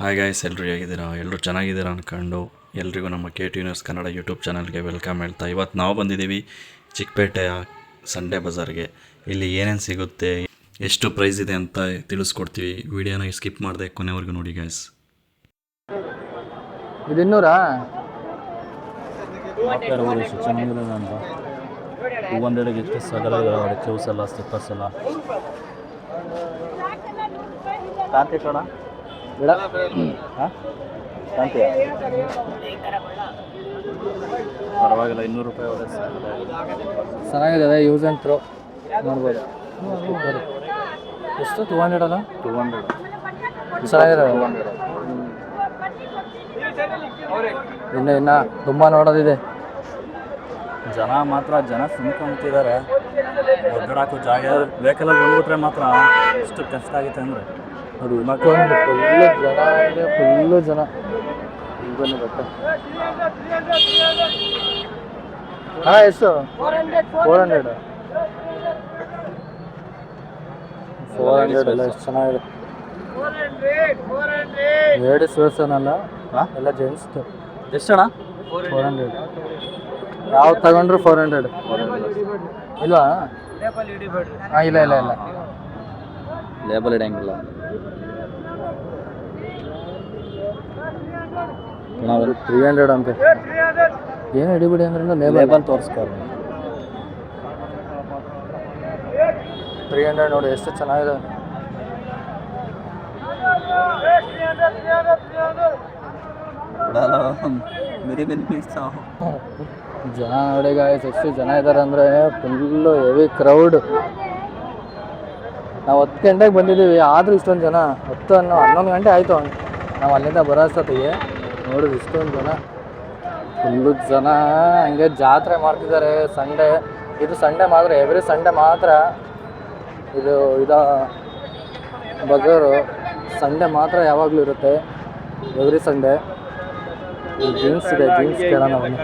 Hi guys, ಎಲ್ಲರೂ ಹೇಗಿದ್ದೀರಾ? ಎಲ್ಲರೂ ಚೆನ್ನಾಗಿದ್ದೀರಾ ಅಂದ್ಕೊಂಡು ಎಲ್ರಿಗೂ ನಮ್ಮ KT ನ್ಯೂಸ್ ಕನ್ನಡ ಯೂಟ್ಯೂಬ್ ಚಾನಲ್ಗೆ ವೆಲ್ಕಮ್ ಹೇಳ್ತಾ, ಇವತ್ತು ನಾವು ಬಂದಿದ್ದೀವಿ ಚಿಕ್ಕಪೇಟೆಯ ಸಂಡೇ ಬಜಾರ್ಗೆ. ಇಲ್ಲಿ ಏನೇನು ಸಿಗುತ್ತೆ, ಎಷ್ಟು ಪ್ರೈಸ್ ಇದೆ ಅಂತ ತಿಳಿಸ್ಕೊಡ್ತೀವಿ. ವಿಡಿಯೋನ ಸ್ಕಿಪ್ ಮಾಡದೆ ಕೊನೆವರೆಗೂ ನೋಡಿ ಗಾಯ್ಸ್. ಇದು ಇನ್ನೂರಾ? ಚೆನ್ನಾಗಿದೆ ಅಂತ 200ಗೆ ಎಷ್ಟು ಸಗಲ ಚೌಸ್ ಎಲ್ಲ ಸ್ಟಿಪ್ಪರ್ಸ್ ಎಲ್ಲ ಕಾಂತಿ ಕಣ ಬಿಡ ಹಾಂ ಕಾಂತಿ ಪರವಾಗಿಲ್ಲ, 200 ರೂಪಾಯಿ ಒಳ್ಳೆ ಚೆನ್ನಾಗಿದೆ. ಯೂಸ್ ಆ್ಯಂಡ್ ಥ್ರೋ ನೋಡ್ಬೋದು. ಎಷ್ಟು 200 ಅಲ್ಲ? 200 ಚೆನ್ನಾಗಿದೆ. ಇನ್ನು ತುಂಬ ನೋಡೋದಿದೆ. ಜನ ಸುಮ್ಕೊಂತಿದ್ದಾರೆ. ಒದ್ದಾಡಕ್ಕೂ ಜಾಗ ವೆಹಿಕಲಲ್ಲಿ ಬಂದ್ಬಿಟ್ರೆ ಮಾತ್ರ ಎಷ್ಟು ಕಷ್ಟ ಆಗುತ್ತೆ ಅಂದರೆ ಅದು ಮತ್ತೊಂದು ಫುಲ್ಲು ಜನ ಬನ್ನಿ ಬರುತ್ತೆ. ಹಾಂ, ಎಷ್ಟು? 400 ಎಲ್ಲ ಎಷ್ಟು ಚೆನ್ನಾಗಿದೆ. ಲೇಡೀಸ್ ವೇರ್ಸನಲ್ಲ, ಎಲ್ಲ ಜೆಂಟ್ಸ್ದು. ಎಷ್ಟಣ್ಣ? 400. ಯಾವ್ದು ತಗೊಂಡ್ರು 400 ಇಲ್ವಾ? ಹಾಂ, ಇಲ್ಲ ಲೇಬಲ್ ಇಡಂಗಿಲ್ಲ. ನಾವು 300 ಅಂತ ಏನು ಹಿಡಿಬಿಡಿ ಅಂದ್ರೆ ಲೇಬಲ್ ತೋರಿಸ್ತಾರೆ. 300 ನೋಡಿ ಎಷ್ಟು ಚೆನ್ನಾಗಿದೆ. ಜನ ನೋಡಿ ಗಾಯ್ಸ್, ಎಷ್ಟು ಜನ ಇದ್ದಾರೆ ಅಂದರೆ ಫುಲ್ಲು ಹೆವಿ ಕ್ರೌಡ್. ನಾವು 10 ಗಂಟೆಗೆ ಬಂದಿದ್ದೀವಿ, ಆದರೂ ಇಷ್ಟೊಂದು ಜನ. 11 ಗಂಟೆ ಆಯಿತು ನಾವು ಅಲ್ಲಿಂದ ಬರೋ ಅಷ್ಟೊತ್ತಿಗೆ. ನೋಡಿದ್ರು ಇಷ್ಟೊಂದು ಜನ, ಫುಲ್ಲು ಜನ. ಹಂಗೆ ಜಾತ್ರೆ ಮಾಡ್ತಿದ್ದಾರೆ ಸಂಡೇ. ಇದು ಸಂಡೇ ಮಾತ್ರ, ಎವ್ರಿ ಸಂಡೇ ಮಾತ್ರ ಇದು ಬಜಾರು. ಸಂಡೇ ಮಾತ್ರ ಯಾವಾಗಲೂ ಇರುತ್ತೆ, ಎವ್ರಿ ಸಂಡೇ. ಜೀನ್ಸ್ ಇದೆ, ಜೀನ್ಸ್ ಕೇಳೋಣ ಅವನು.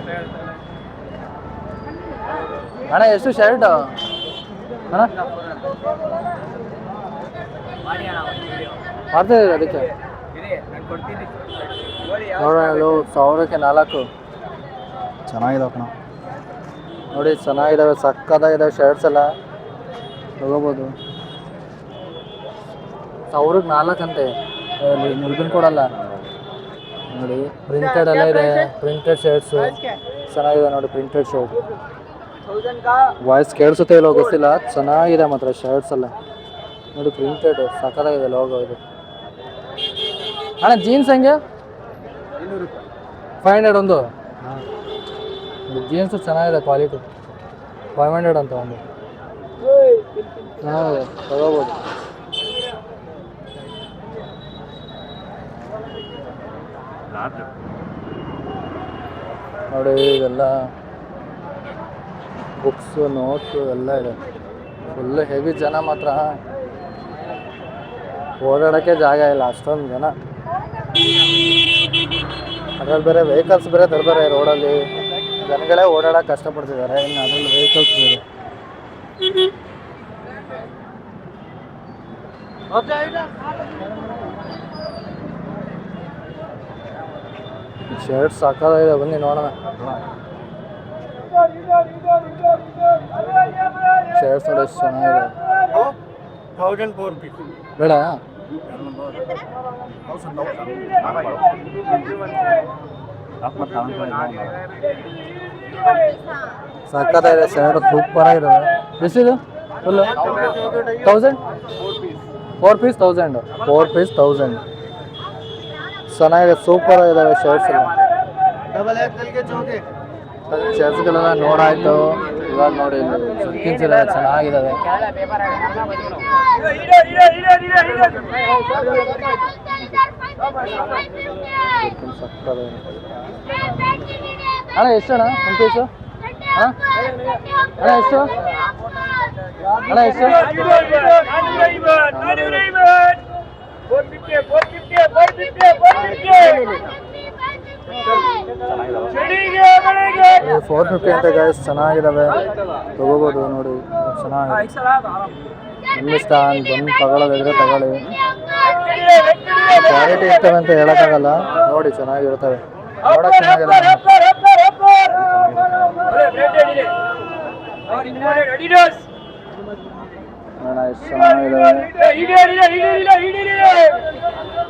ಅಣ್ಣ ಎಷ್ಟು ಶರ್ಟು ಅಣ್ಣ? ಮಾಡ್ತಿದ್ದೀರಿ ಅದಕ್ಕೆ ನೋಡೋಣ. 1000ಕ್ಕೆ 4 ಚೆನ್ನಾಗಿದೆ ಕಣ ನೋಡಿ, ಚೆನ್ನಾಗಿದ್ದಾವೆ, ಸಕ್ಕತ್ತಾಗಿದ್ದಾವೆ ಶರ್ಟ್ಸ್ ಎಲ್ಲ. ತಗೋಬೋದು. 1000ಕ್ಕೆ 4 ಅಂತೆ. ಮುರ್ಗನ್ ಕೊಡಲ್ಲ ನೋಡಿ. ಪ್ರಿಂಟೆಡ್ ಎಲ್ಲ ಇದೆ, ಪ್ರಿಂಟೆಡ್ ಶರ್ಟ್ಸು ಚೆನ್ನಾಗಿದೆ ನೋಡಿ. ಪ್ರಿಂಟೆಡ್ ಶರ್ಟ್ ವಾಯ್ಸ್ ಕೇಳಿಸುತ್ತೆ ಇಲ್ಲೋ ಗೊತ್ತಿಲ್ಲ, ಚೆನ್ನಾಗಿದೆ ಮಾತ್ರ ಶರ್ಟ್ಸ್ ಎಲ್ಲ ನೋಡಿ. ಪ್ರಿಂಟೆಡ್ ಸಕ್ಕತ್ತಾಗಿದೆ ಲೋಗೋ ಇದು. ಅಣ್ಣ ಜೀನ್ಸ್ ಹೆಂಗೆ? 500 ಒಂದು. ಜೀನ್ಸು ಚೆನ್ನಾಗಿದೆ, ಕ್ವಾಲಿಟಿ. 500 ಅಂತ ಒಂದು. ಹಾಂ, ತಗೋಬೋದು. ನೋಡಿ ಇದೆಲ್ಲ ಬುಕ್ಸು, ನೋಟ್ಸು ಎಲ್ಲ ಇದೆ. ಫುಲ್ಲು ಹೆವಿ ಜನ ಮಾತ್ರ. ಓಡಾಡೋಕ್ಕೆ ಜಾಗ ಇಲ್ಲ, ಅಷ್ಟೊಂದು ಜನ. ಅದ್ರಲ್ಲಿ ಬೇರೆ ವೆಹಿಕಲ್ಸ್ ಬೇರೆ ತರಬೇರೆ ರೋಡಲ್ಲಿ. ಜನಗಳೇ ಓಡಾಡೋಕೆ ಕಷ್ಟಪಡ್ತಿದ್ದಾರೆ, ಇನ್ನು ಅದರಲ್ಲಿ ವೆಹಿಕಲ್ಸ್ ಬೇರೆ. ಶರ್ಟ್ ಸಾಕಾಗಿದೆ, ಬನ್ನಿ ನೋಡೋಣ. ಶರ್ಟ್ಸ್ ನೋಡಿ ಎಷ್ಟು ಚೆನ್ನಾಗಿದೆ. 1004 rupees ಬೇಡ, ಸಕ್ಕತ್ತಾಗಿದೆ ಶರ್ಟ್, ಸೂಪರ್ ಆಗಿದೆ. ಎಷ್ಟಿದೆ ಫುಲ್ಲು? 1000? 4 ಪೀಸ್ 1000. 4 ಪೀಸ್ 1000. ಚೆನ್ನಾಗಿದೆ, ಸೂಪರ್ ಆಗಿದ್ದಾವೆ ಶರ್ಟ್ಸ್ ಎಲ್ಲ. ಶರ್ಟ್ಸ್ಗಳೆಲ್ಲ ನೋಡಾಯ್ತು. ಇವಾಗ ನೋಡಿ ಸುತ್ಕಿನ್ಸ್ ಎಲ್ಲ ಚೆನ್ನಾಗಿದ್ದಾವೆ. ಅಣ್ಣ ಎಷ್ಟು ಅಣ್ಣ ಒಂದು ಪೀಸು? ಹಾಂ ಅಣ್ಣ ಎಷ್ಟು? ಅಣ್ಣ ಎಷ್ಟು? $450 ಅಂತ ಗಾಯ್ಸ್, ಚೆನ್ನಾಗಿದ್ದಾವೆ, ತಗೋಬೋದು ನೋಡಿ. ಚೆನ್ನಾಗಿದೆ. ನಿಮ್ಮ ಇಷ್ಟ ಬಂದು ತಗೊಳ್ಳೋದಿದ್ರೆ ತಗೊಳ್ಳಿ. ಕ್ವಾಲಿಟಿ ಇರ್ತವೆ ಅಂತ ಹೇಳೋಕ್ಕಾಗಲ್ಲ. ನೋಡಿ ಚೆನ್ನಾಗಿರ್ತವೆ, ನೋಡೋಕೆ ಚೆನ್ನಾಗಿದೆ.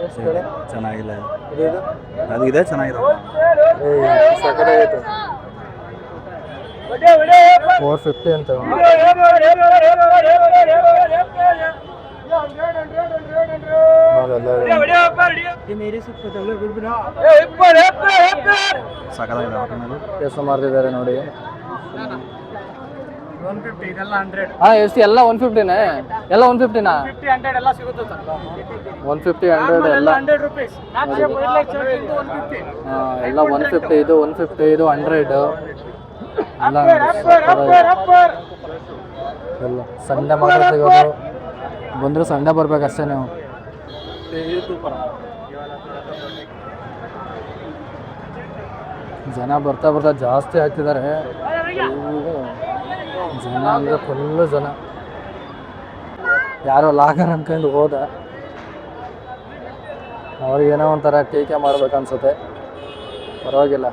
ಎಷ್ಟು ಚೆನ್ನಾಗಿಲ್ಲ ಅದು ಇದೆ ಚೆನ್ನಾಗಿದೆ. 450 ಅಂತ. ಕೆಲಸ ಮಾಡ್ತಿದ್ದಾರೆ ನೋಡಿ. ಎಷ್ಟು ಎಲ್ಲ 150ನೇ? ಎಲ್ಲ 150ನಾ? 150 100 ಎಲ್ಲ ಎಲ್ಲ 150. ಇದು 150, ಇದು 100 ಎಲ್ಲ ಎಲ್ಲ. ಸಂಡೆ ಮಾತ್ರ ಸಿಗೋದು, ಬಂದರೆ ಸಂಡೆ ಬರ್ಬೇಕಷ್ಟೇ ನೀವು. ಜನ ಬರ್ತಾ ಬರ್ತಾ ಜಾಸ್ತಿ ಆಗ್ತಿದ್ದಾರೆ. ಜನ ಅಂದರೆ ಫುಲ್ಲು ಜನ. ಯಾರೋ ಲಾಗರ್ ಅಂದ್ಕೊಂಡು ಹೋದ, ಅವ್ರಿಗೇನೋ ಒಂಥರ ಟೀಕೆ ಮಾಡ್ಬೇಕನ್ಸುತ್ತೆ. ಪರವಾಗಿಲ್ಲ,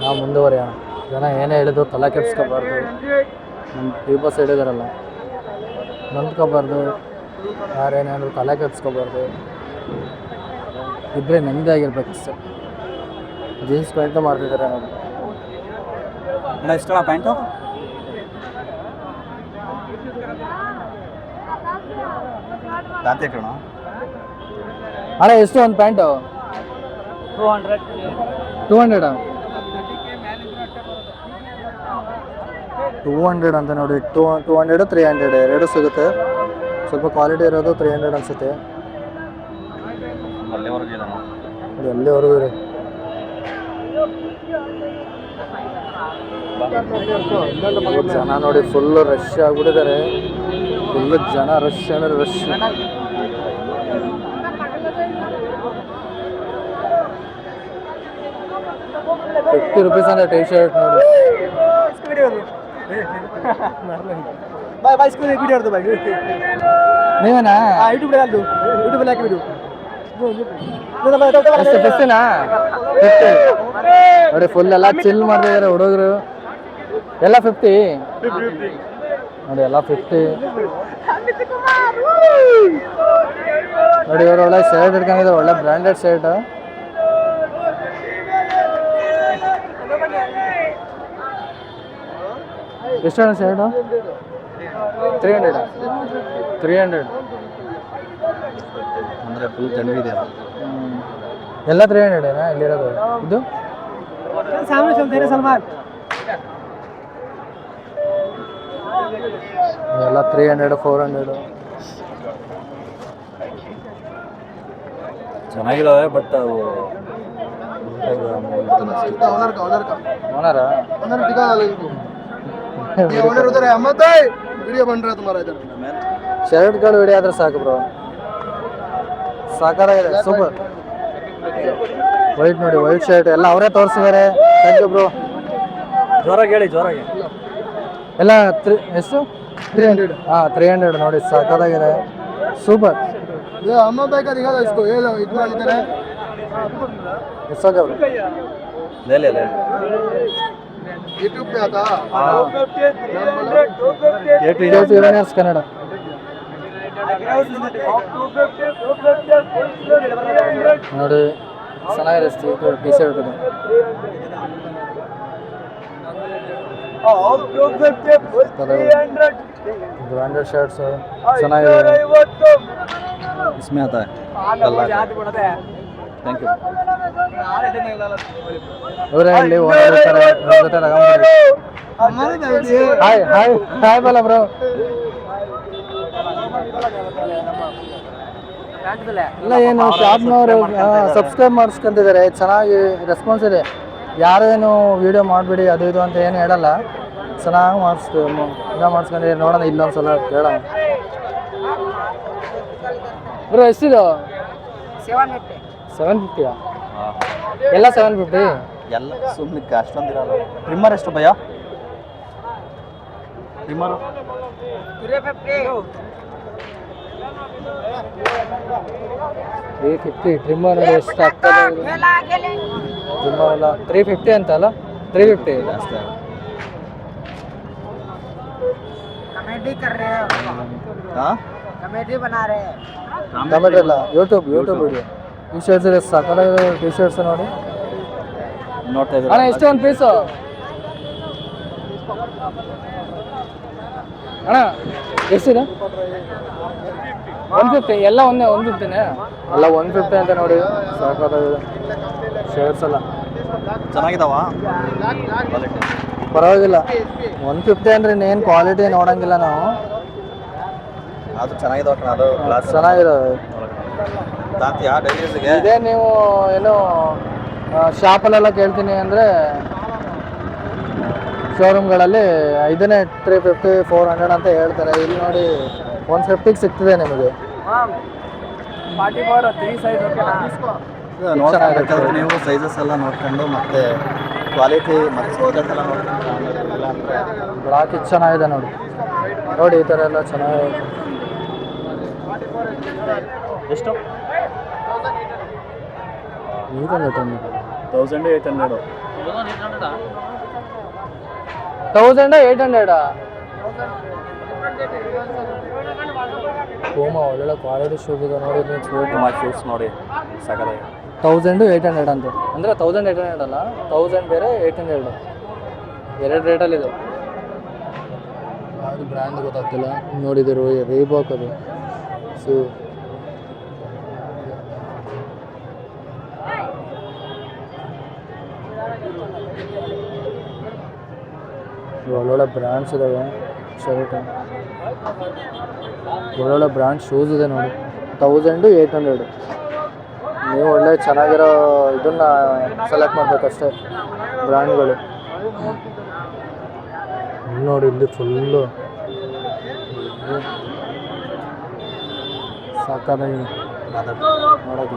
ನಾವು ಮುಂದುವರಿಯೋಣ. ಜನ ಏನೇ ಹೇಳಿದ್ರು ತಲೆ ಕೆಡಿಸ್ಕೋಬಾರ್ದು. ನಮ್ಮ ಪೀಪಲ್ಸ್ ಹೇಳಿದಾರಲ್ಲ, ನೊಂದ್ಕೋಬಾರ್ದು. ಯಾರೇನಾದ್ರು ತಲೆ ಕೆಡಿಸ್ಕೋಬಾರ್ದು. ಇಬ್ಬರೇ ನೆಮ್ಮದಿ ಆಗಿರ್ಬೇಕು ಅಷ್ಟೇ. ಜೀನ್ಸ್ ಪ್ಯಾಂಟು ಮಾಡ್ತಿದ್ದಾರೆ ನೋಡಿ. ಇಷ್ಟ ಪ್ಯಾಂಟು ಅಣ್ಣ ಎಷ್ಟು ಒಂದು ಪ್ಯಾಂಟು? 200 200 ಅಂತ ನೋಡಿ. 200 300 ಎರಡು ಸಿಗುತ್ತೆ. ಸ್ವಲ್ಪ ಕ್ವಾಲಿಟಿ ಇರೋದು 300 ಅನಿಸುತ್ತೆ. ಎಲ್ಲಿವರೆಗೂ ಇದೆ. ಜನ ನೋಡಿ ಫುಲ್ಲು ರಶ್ ಆಗಿಬಿಟ್ಟಿದ್ದಾರೆ. ಫುಲ್ಲು ಜನ, ರಶ್ ಅಂದರೆ ರಶ್. 50 rupees ಅಂದರೆ ಟೀ ಶರ್ಟ್ ನೋಡಿ. ನೀವೇನಾ? ಎಷ್ಟು 50ನಾ? 50 ನೋಡಿ. ಫುಲ್ ಎಲ್ಲ ಚಿಲ್ ಮಾಡ್ತಿದ್ದಾರೆ ಹುಡುಗರು ಎಲ್ಲ. 50 ನೋಡಿ, ಎಲ್ಲ 50 ನೋಡಿ. ಇವರು ಒಳ್ಳೆ ಶರ್ಟ್ ಹಿಡ್ಕೊಂಡಿದ್ದಾರೆ, ಒಳ್ಳೆ ಬ್ರ್ಯಾಂಡೆಡ್ ಶರ್ಟ್. ಎಷ್ಟು ಶರ್ಟು? 300 ಅಂದರೆ ಫುಲ್ ಚೆನ್ನಾಗಿದೆ. ಎಲ್ಲ 300 ಇಲ್ಲಿರೋದು. ಇದು ಎಲ್ಲ 300 400 ಚೆನ್ನಾಗಿದ್ದಾವೆ. ಬಟ್ ಅವು ಶರ್ಟ್ಗಳು ವಿಡಿಯೋ ಆದ್ರೆ ಸಾಕು ಬ್ರೋ. ಸಾಕಾಗಿದೆ, ಸೂಪರ್. ವೈಟ್ ನೋಡಿ, ವೈಟ್ ಶರ್ಟ್ ಎಲ್ಲ ಅವರೇ ತೋರಿಸಿದ್ದಾರೆ. Thank you bro. ಜೋರಾಗಿ ಹೇಳಿ, ಜೋರಾಗಿ. ಎಲ್ಲ ಎಷ್ಟು? 300. 300 ನೋಡಿ, ಸಾಕಾಗಿದೆ, ಸೂಪರ್. ಅಮ್ಮ ಬೇಕಾದ ಇದು ಮಾಡಿದ್ದಾರೆ. ಯೂಟ್ಯೂಬ್ पे आता ಕನ್ನಡ ನೋಡಿ. ಚೆನ್ನಾಗಿದೆ ಟಿ ಶರ್ಟ್. ಬ್ರಾಂಡೆಡ್ ಶರ್ಟ್ಸ್ ಚೆನ್ನಾಗಿದೆ. इसमें आता है. Thank you. ಇವರೇ ಅಲ್ಲಿ ಹಾಯ್ ಹಾಯ್ ಹಾಯ್ ಬಲ ಬ್ರೋ. ಇಲ್ಲ ಏನು ಶಾಪ್ನವರು ಸಬ್ಸ್ಕ್ರೈಬ್ ಮಾಡಿಸ್ಕೊಂತಿದ್ದಾರೆ. ಚೆನ್ನಾಗಿ ರೆಸ್ಪಾನ್ಸ್ ಇದೆ. ಯಾರೇನು ವೀಡಿಯೋ ಮಾಡಿಬಿಡಿ ಅದು ಇದು ಅಂತ ಏನು ಹೇಳಲ್ಲ. ಚೆನ್ನಾಗಿ ಮಾಡಿಸ್ಕೊಂಡಿದ್ದೀರಿ. ನೋಡೋಣ ಇಲ್ಲೊಂದ್ಸಲ ಕೇಳೋಣ. ಬ್ರೋ ಎಷ್ಟಿದು? 750. ಎಲ್ಲ 750 ಎಲ್ಲ ಸುಮ್ಮನೆ ಅಷ್ಟೊಂದಿರಲ್ಲ. ಟ್ರಿಮ್ಮರ್ ಎಷ್ಟು ಭಯ? ಟ್ರಿಮ್ಮರು 350 ಟ್ರಿಮ್ಮರ್ ನೋಡಿ ಎಷ್ಟು ಆಗ್ತದೆ ಟ್ರಿಮ್ಮರ್ ಎಲ್ಲ 350 ಅಂತ ಅಲ್ಲ 350 ಜಾಸ್ತಿ कॉमेडी कर रहे हैं ಹಾಂ कॉमेडी बना रहे हैं ಟೊಮೆಟೊ ಇಲ್ಲ ಯೂಟ್ಯೂಬ್ ವಿಡಿಯೋ ಟಿ ಶರ್ಟ್ಸ್ ಇದೆ ಸಾಕಲ್ಲ ಟಿ ಶರ್ಟ್ಸ್ ನೋಡಿ ನೋಡ್ತಾ ಅಣ್ಣ ಇದ್ದೀರಾ ಎಷ್ಟು ಒಂದು ಪೀಸು ಅಣ್ಣ ಎಷ್ಟಿದೆ 150 ಎಲ್ಲ ಒಂದೇ 150ನೇ ಎಲ್ಲ 150 ಅಂತ ನೋಡಿ ಸಾಕಾಗಿದೆ ಶರ್ಟ್ಸ್ ಎಲ್ಲ ಚೆನ್ನಾಗಿದಾವ ಪರವಾಗಿಲ್ಲ 150 ಅಂದ್ರೆ ಇನ್ನೇನು ಕ್ವಾಲಿಟಿ ನೋಡಂಗಿಲ್ಲ ನಾವು ಅದು ಚೆನ್ನಾಗಿದಾವ ಕಣ ಅದು ಗ್ಲಾಸ್ ಚೆನ್ನಾಗಿದಾವೆ ತಾಂತಿಯಾ ಡೈಲಿ ಯೂಸ್ಗೆ ಇದೇ ನೀವು ಏನು ಶಾಪಲ್ಲೆಲ್ಲ ಕೇಳ್ತೀನಿ ಅಂದರೆ ಶೋರೂಮ್ಗಳಲ್ಲಿ ಇದನ್ನೇ 350 400 ಅಂತ ಹೇಳ್ತಾರೆ ಇಲ್ಲಿ ನೋಡಿ 150ಗೆ ಸಿಗ್ತದೆ ನಿಮಗೆ ನೋಡ್ಬೇಕಾದ್ರೆ ನೀವು ಸೈಜಸ್ ಎಲ್ಲ ನೋಡ್ಕೊಂಡು ಮತ್ತೆ ಕ್ವಾಲಿಟಿ ಮತ್ತು ಸೈಜಸ್ ಎಲ್ಲ ನೋಡ್ಕೊಂಡು ಇಲ್ಲ ಅಂದರೆ ಬ್ಲಾಕ್ ಇದು ಚೆನ್ನಾಗಿದೆ ನೋಡಿ ನೋಡಿ ಈ ಥರ ಎಲ್ಲ ಚೆನ್ನಾಗಿದೆ ಎಷ್ಟು ಇದೆಲ್ಲ ತಂದು 1800 1800 ಓಮ ಒಳ್ಳೆ ಕ್ವಾಲಿಟಿ ಶೂಸ್ ಇದೆ ನೋಡಿ ನೀವು ತುಂಬ ಶೂಸ್ ನೋಡಿ ಸಾಕಾಗಿ 1800 ಅಂತ ಅಂದರೆ 1800 ಅಲ್ಲ 1000 ಬೇರೆ 800 ಎರಡು ರೇಟಲ್ಲಿದೆ ಯಾವುದು ಬ್ರ್ಯಾಂಡ್ ಗೊತ್ತಾಗ್ತಿಲ್ಲ ನೋಡಿದರು ರೀಬಾಕ್ ಅದು ಶೂ ಒಳ್ಳೊಳ್ಳೆ ಬ್ರ್ಯಾಂಡ್ಸ್ ಇದ್ದಾವೆ ಶರ್ಟ್ ಒಳ್ಳೊಳ್ಳೆ ಬ್ರ್ಯಾಂಡ್ ಶೂಸ್ ಇದೆ ನೋಡಿ 1800 ನೀವು ಒಳ್ಳೆ ಚೆನ್ನಾಗಿರೋ ಇದನ್ನ ಸೆಲೆಕ್ಟ್ ಮಾಡಬೇಕಷ್ಟೇ ಬ್ರ್ಯಾಂಡ್ಗಳು ನೋಡಿ ಇಲ್ಲಿ ಫುಲ್ಲು ಸಾಕಾಗಿದೆ ನೋಡೋದು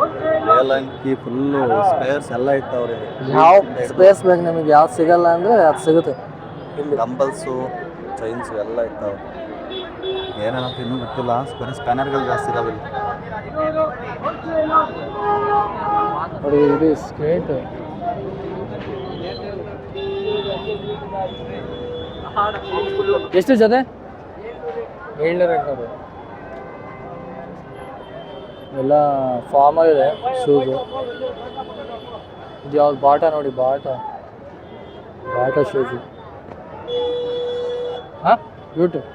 ಏಲಂಕಿ ಫುಲ್ಲು ಸ್ಪೇರ್ಸ್ ಎಲ್ಲ ಇರ್ತಾವ್ರಿ ಯಾವ ಸ್ಪೇಸ್ ಬೇಕು ನಿಮಗೆ ಯಾವ್ದು ಸಿಗಲ್ಲ ಅಂದರೆ ಅದು ಸಿಗುತ್ತೆ ಇಲ್ಲಿ ಡಂಬಲ್ಸು ಚೈನ್ಸು ಎಲ್ಲ ಇರ್ತಾವೆ ಏನೇನಂತ ಇನ್ನೂ ಗೊತ್ತಿಲ್ಲ ಬರೀ ಸ್ಕ್ಯಾನರ್ಗಳು ಜಾಸ್ತಿ ಇದಾವೆ ಇಲ್ಲಿ ನೋಡಿ ಇದು ಸ್ಕೇಟ್ ಎಷ್ಟು ಜೊತೆ 700 ಎಲ್ಲ ಫಾರ್ಮಲ್ ಇದೆ ಶೂಸು ಇದು ಯಾವ್ದು ಬಾಟಾ ನೋಡಿ ಬಾಟಾ ಶೂಸು ಹಾಂ ಯೂಟ್ಯೂಬ್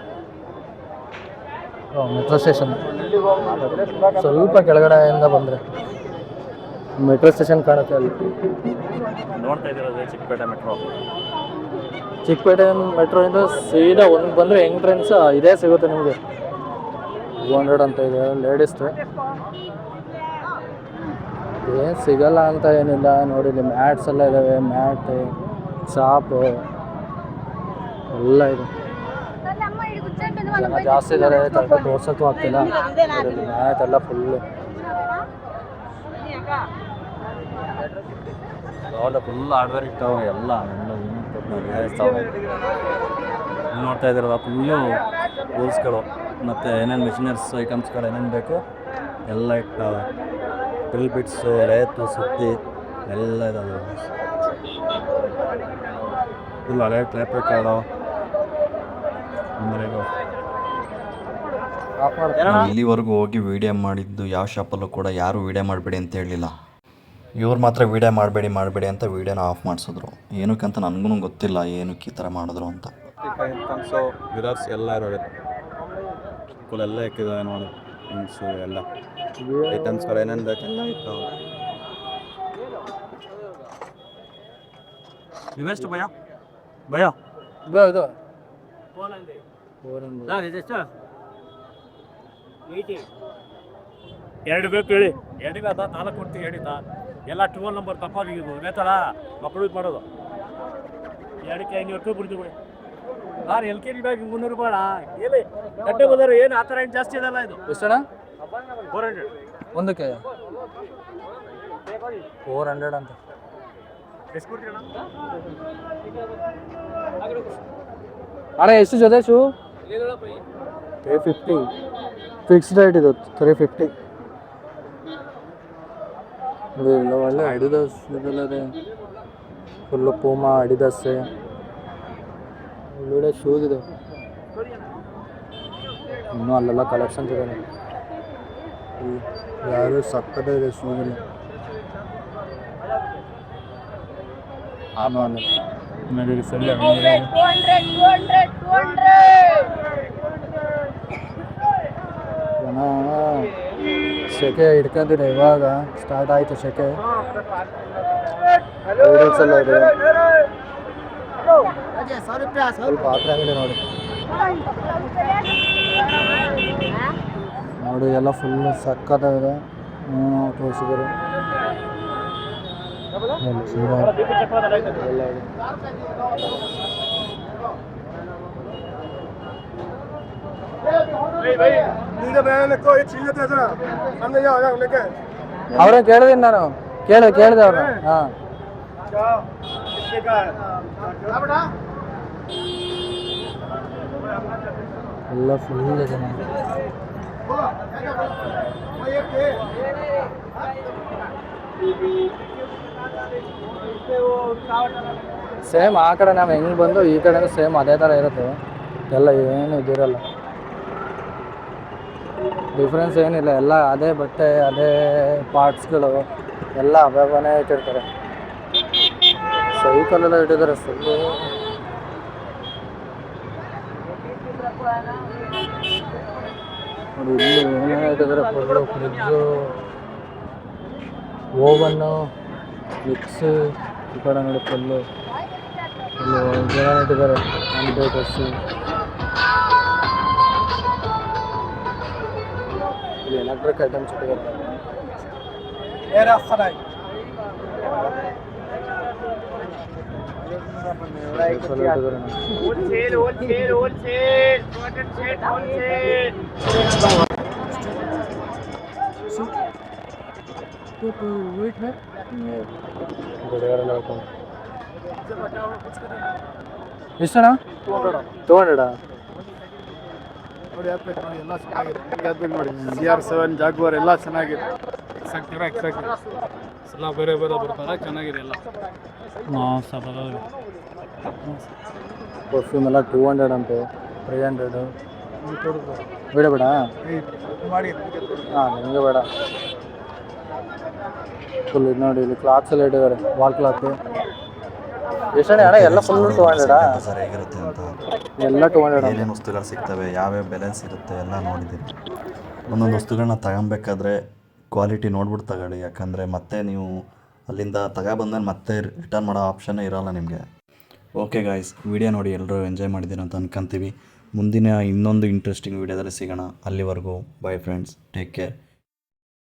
ಮೆಟ್ರೋ ಸ್ಟೇಷನ್ ಸ್ವಲ್ಪ ಕೆಳಗಡೆಯಿಂದ ಬಂದರೆ ಮೆಟ್ರೋ ಸ್ಟೇಷನ್ ಕಾಣುತ್ತೆ ಅಲ್ಲಿ ನೋಡ್ತಾ ಇದ್ದೀರಲ್ಲ ಚಿಕ್ಕಪೇಟೆ ಮೆಟ್ರೋ ಚಿಕ್ಕಪೇಟೆ ಮೆಟ್ರೋಯಿಂದ ಸೀದಾ ಒಂದು ಬಂದರೆ ಎಂಟ್ರೆನ್ಸ್ ಇದೇ ಸಿಗುತ್ತೆ ನಿಮಗೆ 200 ಅಂತ ಇದೆ ಲೇಡೀಸ್ದು ಏನು ಸಿಗಲ್ಲ ಅಂತ ಏನಿಲ್ಲ ನೋಡಿ ಇಲ್ಲಿ ಮ್ಯಾಟ್ಸ್ ಎಲ್ಲ ಇದ್ದಾವೆ ಮ್ಯಾಟ್ ಚಾಪು ಎಲ್ಲ ಇದೆ ಜನ ಜಾಸ್ತಿ ಇದ್ದಾರೆ ತೋರ್ಸೋಕ್ಕೂ ಆಗ್ತಿಲ್ಲ ಮ್ಯಾಟ್ ಎಲ್ಲ ಫುಲ್ಲು ಫುಲ್ ಹಾರ್ಡ್ವೇರ್ ಇರ್ತಾವೆ ಎಲ್ಲ ನೋಡ್ತಾ ಇದ್ದೀರಲ್ಲ ಫುಲ್ಲು ರೂಲ್ಸ್ಗಳು ಮತ್ತು ಏನೇನು ಮಿಷಿನರ್ಸ್ ಐಟಮ್ಸ್ಗಳು ಏನೇನು ಬೇಕು ಎಲ್ಲ ಇರ್ತಾವೆ ಡ್ರಿಲ್ ಬಿಟ್ಸು ರೇತು ಸುತ್ತಿ ಎಲ್ಲ ಇದಾವೆ ಫುಲ್ ಹಳೆ ಟ್ರ್ಯಾಪ್ ರೆಕಾರ್ಡು ಇಲ್ಲಿವರೆಗೂ ಹೋಗಿ ವೀಡಿಯೋ ಮಾಡಿದ್ದು ಯಾವ ಶಾಪಲ್ಲೂ ಕೂಡ ಯಾರೂ ವೀಡಿಯೋ ಮಾಡಬೇಡಿ ಅಂತ ಹೇಳಲಿಲ್ಲ. ಇವ್ರು ಮಾತ್ರ ವೀಡಿಯೋ ಮಾಡಬೇಡಿ ಅಂತ ವೀಡಿಯೋನ ಆಫ್ ಮಾಡಿಸಿದ್ರು. ಏನಕ್ಕಂತ ನನಗೂ ಗೊತ್ತಿಲ್ಲ ಏನಕ್ಕೆ ಈ ಥರ ಮಾಡಿದ್ರು ಅಂತ. ಐಟಮ್ಸು ಮಿರರ್ಸ್ ಎಲ್ಲ ಇರೋದು ಎಲ್ಲ ಇಕ್ಕಿದ್ದಾವೆ ನೋಡಿ ಥಿಂಗ್ಸು ಎಲ್ಲ ಐಟಮ್ಸ್ಗಳು ಏನೇನು ಬೇಕೆಲ್ಲ ಇರ್ತಾವೆ. ಇವೆಷ್ಟು ಭಯ ಇದು ಎರಡು ಬೇಕು ಹೇಳಿ ಎರಡಿಗೆ ಅದ 4 ಕೊಡ್ತೀವಿ ಹೇಳಿದ್ದ ಎಲ್ಲ 12 ನಂಬರ್ ತಪ್ಪಾಗಿದ್ದು ನೇತರ ಮಕ್ಕಳು ಇದು ಮಾಡೋದು ಎರಡಕ್ಕೆ 500 ರೂಪಾಯಿ ಬಿಡ್ತೀವಿ ಬಿಡಿ. ನಾನು LKG ಬ್ಯಾಗ್ 300 ರೂಪಾಯಿ ಎಲ್ಲಿ ಗಡ್ಡೆ ಬಂದರು ಏನು ಆ ಥರ ಏನು ಜಾಸ್ತಿ ಅದಲ್ಲ ಇದು ಎಷ್ಟಣ್ಣ 400 ಒಂದಕ್ಕೆ 400 ಅಂತ ಎಷ್ಟು ಕೊಡ್ತೀರಣ್ಣ ಅಣ್ಣ ಎಷ್ಟು ಜೊತೆ ಶೂ 350 ಫಿಕ್ಸ್ಡ್ ರೇಟ್ ಇದು 350. ಇದು ಒಳ್ಳೆ ಅಡಿದಾಸ್ ಇದೆಲ್ಲ ಇದೆ, ಫುಲ್ಲು ಪೂಮಾ ಅಡಿದಾಸ್ ಒಳ್ಳೊಳ್ಳೆ ಶೂಸ್ ಇದೆ. ಇನ್ನೂ ಅಲ್ಲೆಲ್ಲ ಕಲೆಕ್ಷನ್ಸ್ ಇದೆ, ಯಾರು ಸಕ್ಕತ್ತಾಗಿದೆ ಶೂಸ್ ಎಲ್ಲ. ಆಮೇಲೆ ನಡೀರಿ ಸರಿ ಜನ ಸೆಕೆ ಹಿಡ್ಕೊಂಡಿದೆ, ಇವಾಗ ಸ್ಟಾರ್ಟ್ ಆಯಿತು ಸೆಕೆ. ನೂಡಲ್ಸ್ ಎಲ್ಲ ಇದೆ, ಸ್ವಲ್ಪ ಪಾತ್ರೆ ಅಂಗಡಿ ನೋಡಿ ನೋಡಿ ಎಲ್ಲ ಫುಲ್ ಸಕ್ಕತ್ತಾಗಿದೆ. ತೋರಿಸಿದ್ರು ಎಲ್ಲ ಇದೆ. ಅವ್ರನ್ನ ಕೇಳಿದೀನಿ ನಾನು, ಕೇಳಿದೆ ಅವ್ರನ್ನ. ಹಾಂ ಎಲ್ಲ ಫುಲ್ ಇದೆ ನೋಡಿ. ಸೇಮ್ ಆ ಕಡೆ ನಾವು ಹೆಂಗೆ ಬಂದು ಈ ಕಡೆ ಸೇಮ್ ಅದೇ ಥರ ಇರುತ್ತೆ, ಎಲ್ಲ ಏನು ಇದಿರಲ್ಲ, ಡಿಫ್ರೆನ್ಸ್ ಏನಿಲ್ಲ. ಎಲ್ಲ ಅದೇ ಬಟ್ಟೆ, ಅದೇ ಪಾರ್ಟ್ಸ್ಗಳು ಎಲ್ಲ ಅವನೇ ಇಟ್ಟಿರ್ತಾರೆ. ಸೈಕಲೆಲ್ಲ ಇಟ್ಟಿದ್ದಾರೆ ಫುಲ್ಲು. ನೋಡಿ ಇಲ್ಲಿ ಏನೇನು ಇಟ್ಟಿದ್ದಾರೆ, ಫುಲ್ಲು ಫ್ರಿಜ್ಜು, ಓವನ್ನು, ಮಿಕ್ಸ್. ಈ ಕಡೆ ನೋಡಿ ಫುಲ್ಲು ಏನೇನು ಇಟ್ಟಿದ್ದಾರೆ, ಆಂಬ್ರೇಟರ್ಸು. ಇಲ್ಲಿ ಎಲೆಕ್ಟ್ರಿಕ್ ಐಟಮ್ಸ್ ಇಟ್ಟಿದ್ದಾರೆ. ಎಷ್ಟಣ್ಣ? 200 ನೋಡಿ ಎಲ್ಲ ಚೆನ್ನಾಗಿದೆ. ನೋಡಿ CR7 ಜಾಗ್ವಾರ್ ಎಲ್ಲ ಚೆನ್ನಾಗಿದೆ. ಎಲ್ಲ ಬೇರೆ ಬೇರೆ ಬರ್ತಾರೆ, ಚೆನ್ನಾಗಿದೆ ಎಲ್ಲ. ಪರ್ಫ್ಯೂಮ್ ಎಲ್ಲ 200 ಅಂತೆ, 300. ಬೇಡ ಬೇಡ ಹಾಂ ನಿಮಗೆ ಬೇಡ. ಫುಲ್ ಇದು ನೋಡಿ, ಇಲ್ಲಿ ಕ್ಲಾತ್ಸ್ ಎಲ್ಲ ಇಟ್ಟಿದ್ದಾರೆ, ವಾಲ್ ಕ್ಲಾತ್. ಎಷ್ಟೇ ಅಣ್ಣ? ಎಲ್ಲ ಫುಲ್ 200 ಸರ್ ಹೇಗಿರುತ್ತೆ ಅಂತ, ಎಲ್ಲ 200. ಏನೇನು ವಸ್ತುಗಳು ಸಿಗ್ತವೆ, ಯಾವ್ಯಾವ ಬೆಲೆ ಸಿಗುತ್ತೆ ಎಲ್ಲ ನೋಡಿದ್ದೀರಿ. ಒಂದೊಂದು ವಸ್ತುಗಳನ್ನ ತಗೊಬೇಕಾದ್ರೆ ಕ್ವಾಲಿಟಿ ನೋಡ್ಬಿಟ್ಟು ತಗೊಳ್ಳಿ, ಯಾಕಂದರೆ ಮತ್ತೆ ನೀವು ಅಲ್ಲಿಂದ ತಗೊಬಂದ್ಮೇಲೆ ಮತ್ತೆ ರಿಟರ್ನ್ ಮಾಡೋ ಆಪ್ಷನ್ನೇ ಇರೋಲ್ಲ ನಿಮಗೆ. ಓಕೆ ಗಾಯ್ಸ್, ವಿಡಿಯೋ ನೋಡಿ ಎಲ್ಲರೂ ಎಂಜಾಯ್ ಮಾಡಿದ್ದೀರ ಅಂತ ಅನ್ಕೊಂತೀವಿ. ಮುಂದಿನ ಇನ್ನೊಂದು ಇಂಟ್ರೆಸ್ಟಿಂಗ್ ವಿಡಿಯೋದಲ್ಲಿ ಸಿಗೋಣ. ಅಲ್ಲಿವರೆಗೂ ಬೈ ಫ್ರೆಂಡ್ಸ್, ಟೇಕ್ ಕೇರ್.